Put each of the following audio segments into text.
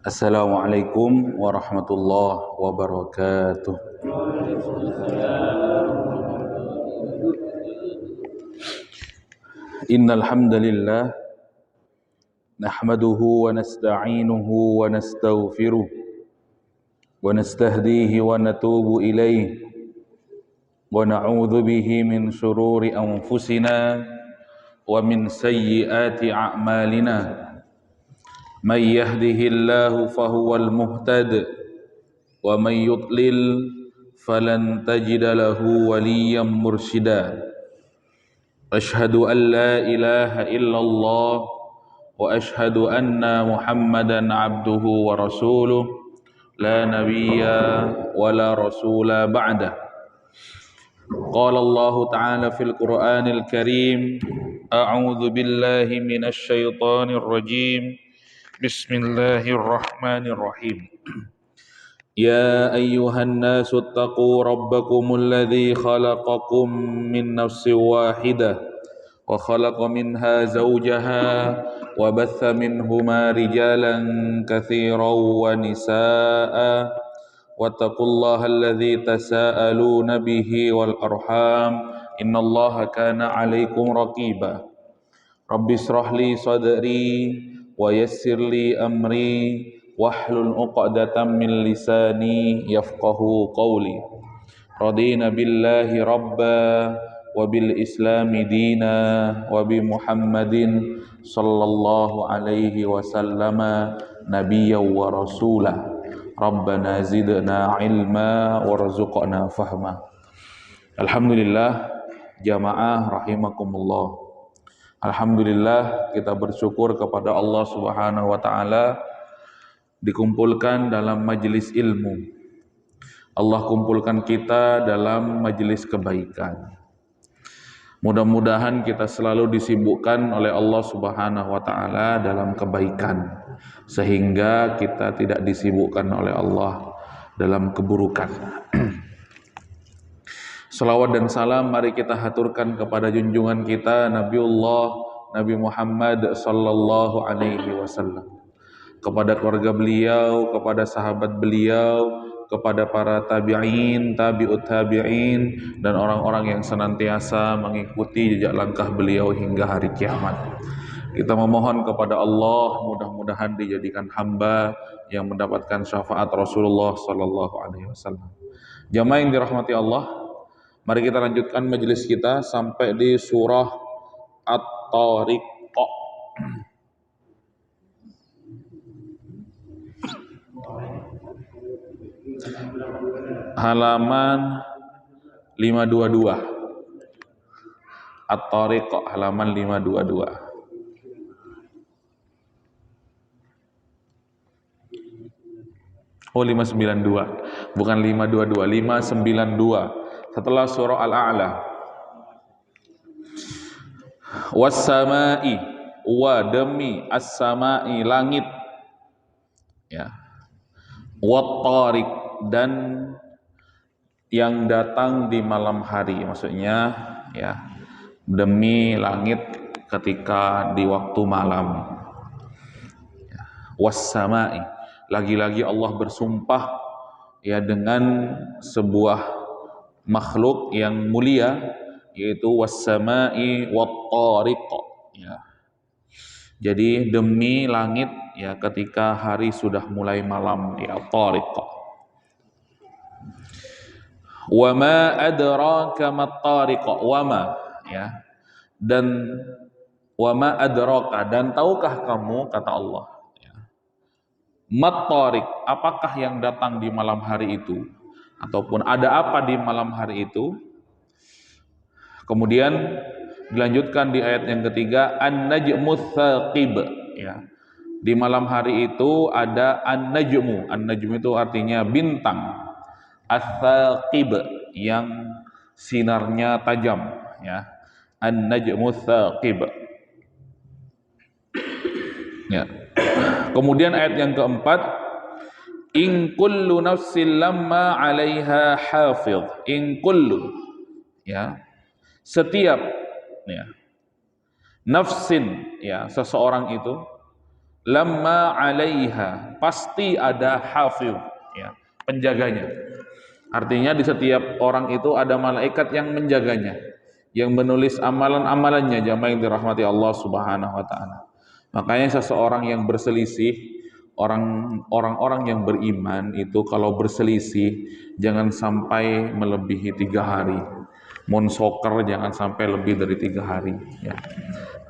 Assalamualaikum warahmatullahi wabarakatuh. Innal hamdalillah nahmaduhu wa nasta'inuhu wa nastaghfiruh wa nastahdihi wa natubu ilayh wa na'udzu bihi min shururi anfusina wa min sayyiati a'malina. Man yahdihillahu fahuwal muhtad wa man yudlil falan tajida lahu waliyyan mursyida. Ashhadu an la ilaha illallah wa ashhadu anna Muhammadan abduhu wa rasuluh la nabiyya wa la rasula ba'dah. Qala Allah ta'ala fil Qur'anil Karim, a'udzu billahi minasy syaithanir rajim. Bismillahirrahmanirrahim. Ya ayyuhan nasu attaqu rabbakumul ladzi khalaqakum min nafsin wahidah wa khalaqa minha zawjaha wa batha minhuma rijalan katsiran wa nisaa'a wattaqullaha alladzi tasaaluna bihi wal arham innallaha kana 'alaikum raqiba. Rabbi shrah li sadri wa yassir li amri wahlul 'uqdatam min lisani yafqahu qawli. Radina billahi rabba wa bil islami dina wa bi Muhammadin sallallahu alaihi wasallama nabiyyan wa rasula. Rabbana zidna ilma warzuqna fahma. Alhamdulillah jamaah rahimakumullah. Alhamdulillah kita bersyukur kepada Allah Subhanahu wa taala dikumpulkan dalam majelis ilmu. Allah kumpulkan kita dalam majelis kebaikan. Mudah-mudahan kita selalu disibukkan oleh Allah Subhanahu wa taala dalam kebaikan sehingga kita tidak disibukkan oleh Allah dalam keburukan. Salawat dan salam mari kita haturkan kepada junjungan kita Nabi Muhammad sallallahu alaihi wasallam, kepada keluarga beliau, kepada sahabat beliau, kepada para tabi'in, tabi'ut tabi'in, dan orang-orang yang senantiasa mengikuti jejak langkah beliau hingga hari kiamat. Kita memohon kepada Allah mudah-mudahan dijadikan hamba yang mendapatkan syafaat Rasulullah sallallahu alaihi wasallam. Jamaah yang dirahmati Allah, mari kita lanjutkan majelis kita sampai di surah At-Tariq. Halaman 522. At-Tariq halaman 522. Oh 592. Bukan 522, 592. Setelah surah Al-A'la. Was-sama'i, wa demi as-sama'i langit, ya. Wat-tariq, dan yang datang di malam hari, maksudnya ya, demi langit ketika di waktu malam. Was-sama'i, lagi-lagi Allah bersumpah ya dengan sebuah makhluk yang mulia, yaitu was-sama'i wat-tariq, ya. Jadi demi langit ya ketika hari sudah mulai malam, ya, tariq. Wa ma adraka mat-tariq, wa ma, ya. Dan wa ma adraka, dan tahukah kamu, kata Allah, ya, mat-tariq, apakah yang datang di malam hari itu, ataupun ada apa di malam hari itu. Kemudian dilanjutkan di ayat yang ketiga, an-najmu tsaqib, ya. Di malam hari itu ada an-najmu. An-najmu itu artinya bintang. Ats-tsaqib, yang sinarnya tajam, ya. An-najmu tsaqib. Ya. Kemudian ayat yang keempat, in kullu nafsin lamma 'alaiha hafidh. In kullu, ya, setiap, ya, nafsin, ya, seseorang itu, lamma 'alaiha, pasti ada hafiz, ya, penjaganya. Artinya di setiap orang itu ada malaikat yang menjaganya, yang menulis amalan-amalannya, jamaah yang dirahmati Allah Subhanahu wa taala. Makanya seseorang yang berselisih, orang-orang yang beriman itu kalau berselisih jangan sampai melebihi 3 hari. Mun soccer jangan sampai lebih dari 3 hari, ya.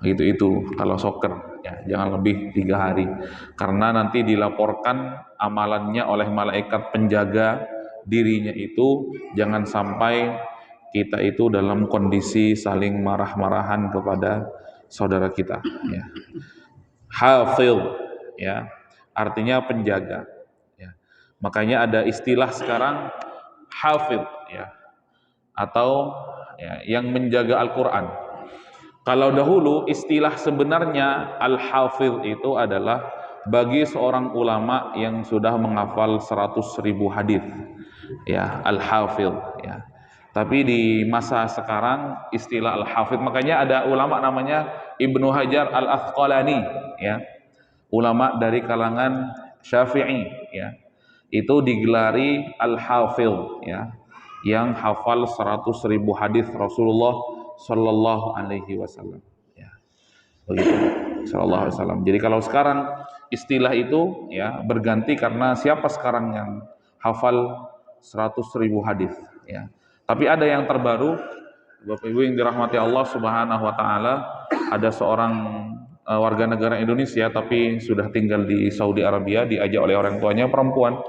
Itu kalau soccer, ya, jangan lebih 3 hari, karena nanti dilaporkan amalannya oleh malaikat penjaga dirinya itu. Jangan sampai kita itu dalam kondisi saling marah-marahan kepada saudara kita, ya. Hafil, ya, artinya penjaga, ya. Makanya ada istilah sekarang hafid, ya, atau ya, yang menjaga Al-Quran. Kalau dahulu istilah sebenarnya al-hafidh itu adalah bagi seorang ulama yang sudah menghafal 100.000 hadis, ya, al-hafidh, ya. Tapi di masa sekarang istilah al-hafidh, makanya ada ulama namanya Ibnu Hajar al-Asqalani, ya, ulama dari kalangan Syafi'i, ya, itu digelari al-hafidh, ya, yang hafal 100.000 hadis Rasulullah Sallallahu Alaihi Wasallam, ya, begitu, Sallallahu Alaihi Wasallam. Jadi kalau sekarang istilah itu, ya, berganti karena siapa sekarang yang hafal 100.000 hadis, ya. Tapi ada yang terbaru, Bapak Ibu yang dirahmati Allah Subhanahu Wa Taala, ada seorang warga negara Indonesia tapi sudah tinggal di Saudi Arabia, diajak oleh orang tuanya perempuan,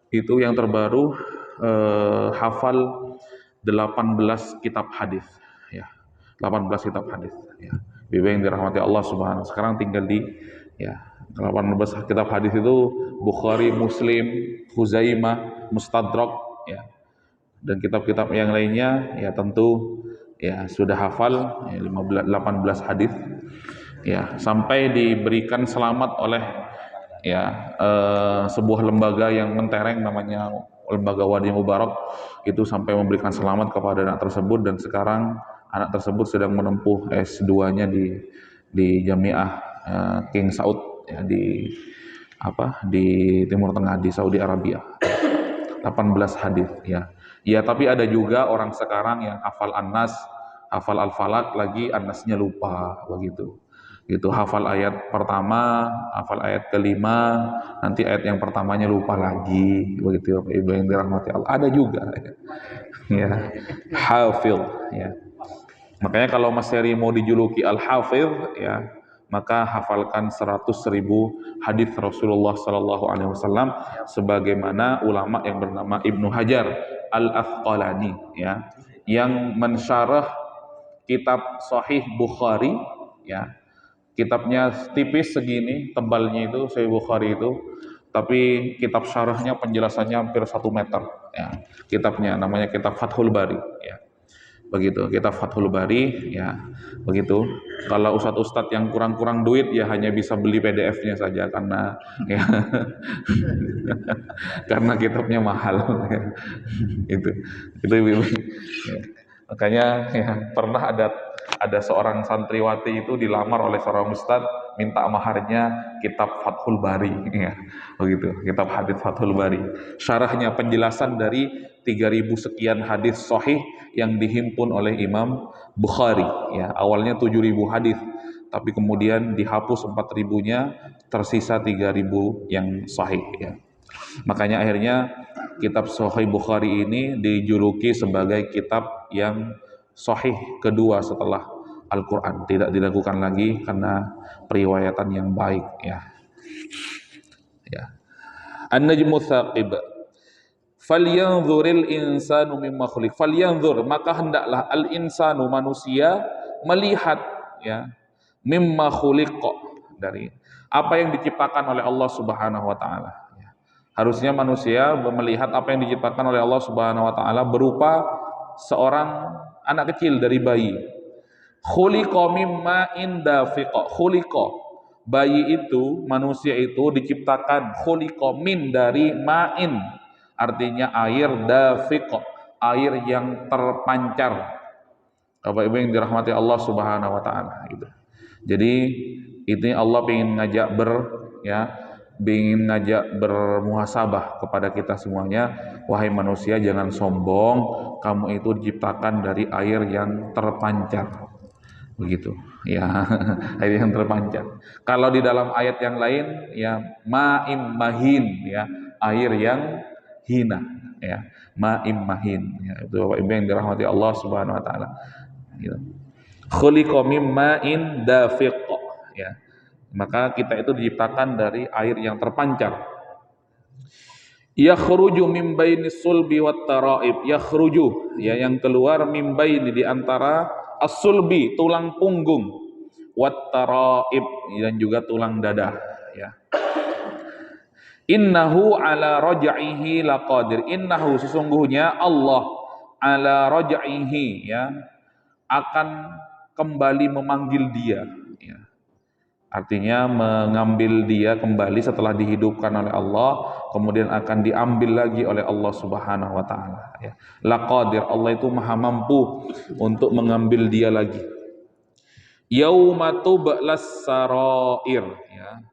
itu yang terbaru hafal 18 kitab hadis, ya, 18 kitab hadis, ya. Bibi yang dirahmati Allah Subhanahu, sekarang tinggal di, ya, 18 kitab hadis itu Bukhari, Muslim, Huzaimah, Mustadrak, ya, dan kitab-kitab yang lainnya, ya, tentu, ya, sudah hafal, ya, 18 hadis, ya, sampai diberikan selamat oleh, ya, sebuah lembaga yang mentereng namanya Lembaga Wadi Mubarak, itu sampai memberikan selamat kepada anak tersebut, dan sekarang anak tersebut sedang menempuh S2-nya di Jamiah King Saud, ya, di Timur Tengah, di Saudi Arabia. 18 hadis, ya. Ya, tapi ada juga orang sekarang yang hafal An-Nas, hafal Al-Falaq, lagi An-Nasnya lupa, begitu. Itu hafal ayat pertama, hafal ayat kelima, nanti ayat yang pertamanya lupa lagi, begitu, Bapak Ibu yang dirahmati Allah. Ada juga, ya, hafil, ya. Makanya kalau Mas Heri mau dijuluki al-hafidh, ya, maka hafalkan 100.000 hadis Rasulullah Sallallahu Alaihi Wasallam, sebagaimana ulama yang bernama Ibnu Hajar al-Asqalani, ya, yang mensyarah kitab Sahih Bukhari, ya. Kitabnya tipis segini, tebalnya itu Sahih Bukhari itu, tapi kitab syarahnya penjelasannya hampir 1 meter, ya. Kitabnya namanya kitab Fathul Bari, ya. Begitu, kitab Fathul Bari, ya, begitu. Kalau ustadz-ustadz yang kurang-kurang duit, ya hanya bisa beli PDF-nya saja, karena, ya, karena kitabnya mahal, ya. itu ibu-ibu, ya. Makanya, ya, pernah ada seorang santriwati itu dilamar oleh seorang ustadz, minta maharnya kitab Fathul Bari, ya, begitu, kitab hadis Fathul Bari. Syarahnya penjelasan dari 3.000 sekian hadis sahih yang dihimpun oleh Imam Bukhari, ya. Awalnya 7.000 hadis, tapi kemudian dihapus 4.000-nya, tersisa 3.000 yang sahih, ya. Makanya akhirnya kitab Sahih Bukhari ini dijuluki sebagai kitab yang sahih kedua setelah Al-Quran. Tidak dilakukan lagi karena periwayatan yang baik, ya. Ya. An-Najmu Tsaqib. Falyanzuril insanu mimma khuliq. Falyanzur, maka hendaklah al-insanu, manusia, melihat, ya, mimma khuliq, dari apa yang diciptakan oleh Allah Subhanahu wa taala. Harusnya manusia melihat apa yang diciptakan oleh Allah Subhanahu wa taala berupa seorang anak kecil dari bayi. Khuliqa mimma indafiqa. Khuliqa, bayi itu, manusia itu diciptakan khuliqa min, dari ma'in, artinya air, dafiqa, air yang terpancar. Bapak Ibu yang dirahmati Allah Subhanahu wa taala, gitu. Jadi ini Allah ingin ngajak ya, ingin ngajak bermuhasabah kepada kita semuanya. Wahai manusia, jangan sombong, kamu itu diciptakan dari air yang terpancar. Begitu ya. Air yang terpancar. Kalau di dalam ayat yang lain ya, ma'im mahin ya, air yang hina ya, ma'im mahin ya. Itu Bapak Ibu yang dirahmati Allah Subhanahu wa taala gitu. Khuliqa mim ma'in dafiq ya. Maka kita itu diciptakan dari air yang terpancar. Yakhruju min bainis sulbi wat taraib. Yakhruju ya, yang keluar min baini, di antara as-sulbi, tulang punggung, wat taraib, dan juga tulang dada ya. Innahu ala raj'ihi laqadir. Innahu, sesungguhnya Allah, ala raj'ihi ya, akan kembali memanggil dia ya. Artinya mengambil dia kembali setelah dihidupkan oleh Allah, kemudian akan diambil lagi oleh Allah Subhanahu wa taala ya. Laqadir, Allah itu maha mampu untuk mengambil dia lagi. Yauma tublas sarair ya.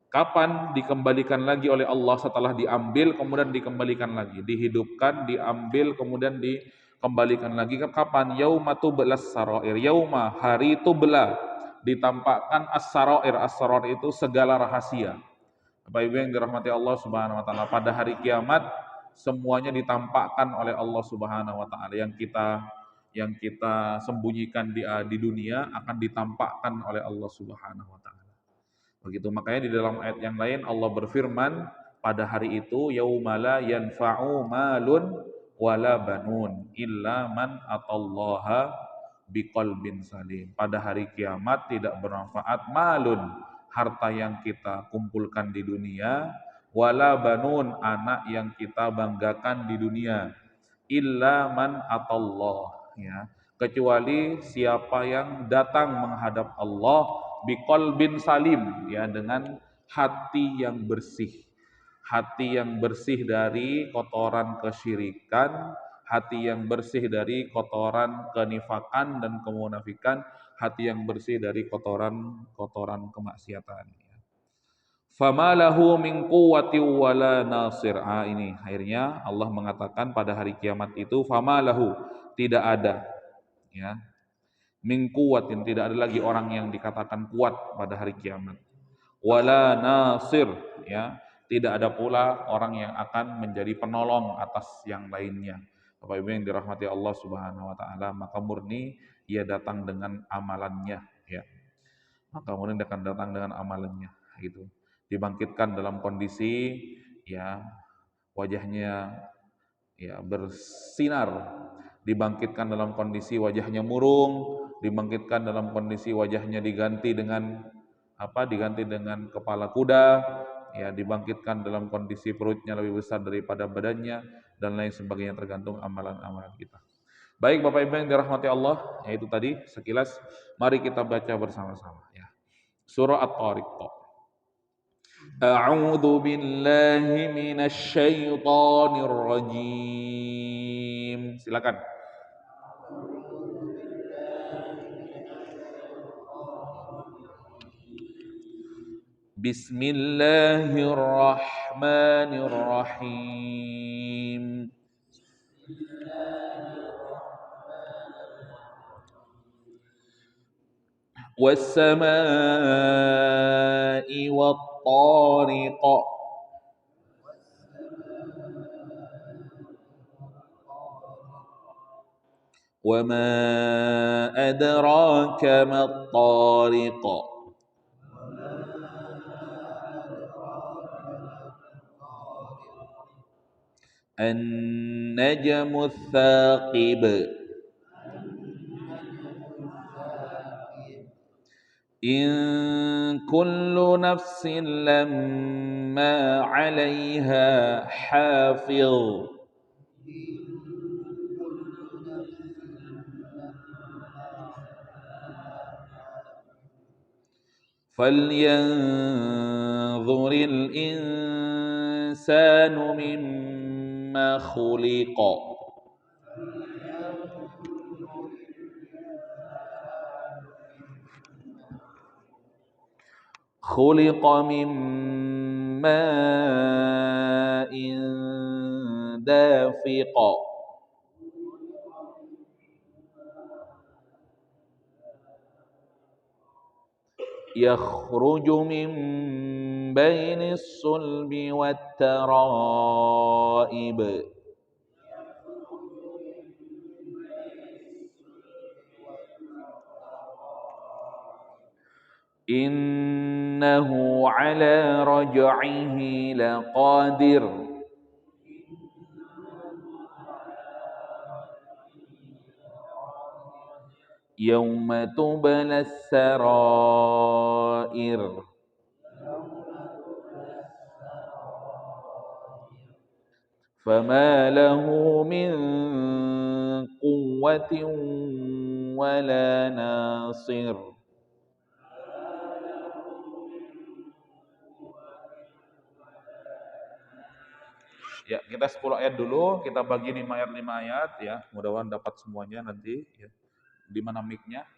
Kapan dikembalikan lagi oleh Allah setelah diambil kemudian dikembalikan lagi, dihidupkan, diambil kemudian dikembalikan lagi. Kapan? Yauma tublas sarair. Yauma, hari tubla, ditampakkan as-sarair. As-sarair itu segala rahasia. Bapak Ibu yang dirahmati Allah Subhanahu wa taala, pada hari kiamat semuanya ditampakkan oleh Allah Subhanahu wa taala. Yang kita sembunyikan di dunia akan ditampakkan oleh Allah Subhanahu wa taala. Begitu, makanya di dalam ayat yang lain Allah berfirman, pada hari itu yaumala yanfa'u malun wala banun illa man atallaha biqalbin salim. Pada hari kiamat tidak bermanfaat malun, harta yang kita kumpulkan di dunia, wala banun, anak yang kita banggakan di dunia, illa man atallah ya, kecuali siapa yang datang menghadap Allah biqalbin salim ya, dengan hati yang bersih. Hati yang bersih dari kotoran kesyirikan, hati yang bersih dari kotoran kenifakan dan kemunafikan, hati yang bersih dari kotoran kemaksiatan. Fama lahu min quwwati wala nasir. Ini akhirnya Allah mengatakan pada hari kiamat itu fama lahu, tidak ada ya, min quwwatin, tidak ada lagi orang yang dikatakan kuat pada hari kiamat. Wala nasir ya, tidak ada pula orang yang akan menjadi penolong atas yang lainnya. Bapak Ibu yang dirahmati Allah Subhanahu wa taala, maka murni ia datang dengan amalannya ya. Maka murni akan datang dengan amalannya gitu. Dibangkitkan dalam kondisi ya wajahnya ya bersinar, dibangkitkan dalam kondisi wajahnya murung, dibangkitkan dalam kondisi wajahnya diganti dengan apa? Diganti dengan kepala kuda, ya, dibangkitkan dalam kondisi perutnya lebih besar daripada badannya dan lain sebagainya, tergantung amalan-amalan kita. Baik Bapak Ibu yang dirahmati Allah, yaitu tadi sekilas, mari kita baca bersama-sama ya. Surah At-Tariq. A'udzu billahi minasy syaithanir rajim. Silakan. Bismillahirrahmanirrahim. Was-samaa'i wat-tariq. Wa ma adraka mat-tariq. An-najmu ats-tsaqib. In kullu nafsin lamma 'alaiha hafiz. Falyanzuril insanu mimma khuliqa. Khuliqa min ماء دافق يخرج من بين الصلب والترائب إنه على رجعه لقادر يوم تبلى السرائر فما له من قوة ولا ناصر. Ya, kita 10 ayat dulu, kita bagi 5 ayat ya. Mudah-mudahan dapat semuanya nanti ya. Di mana mic-nya?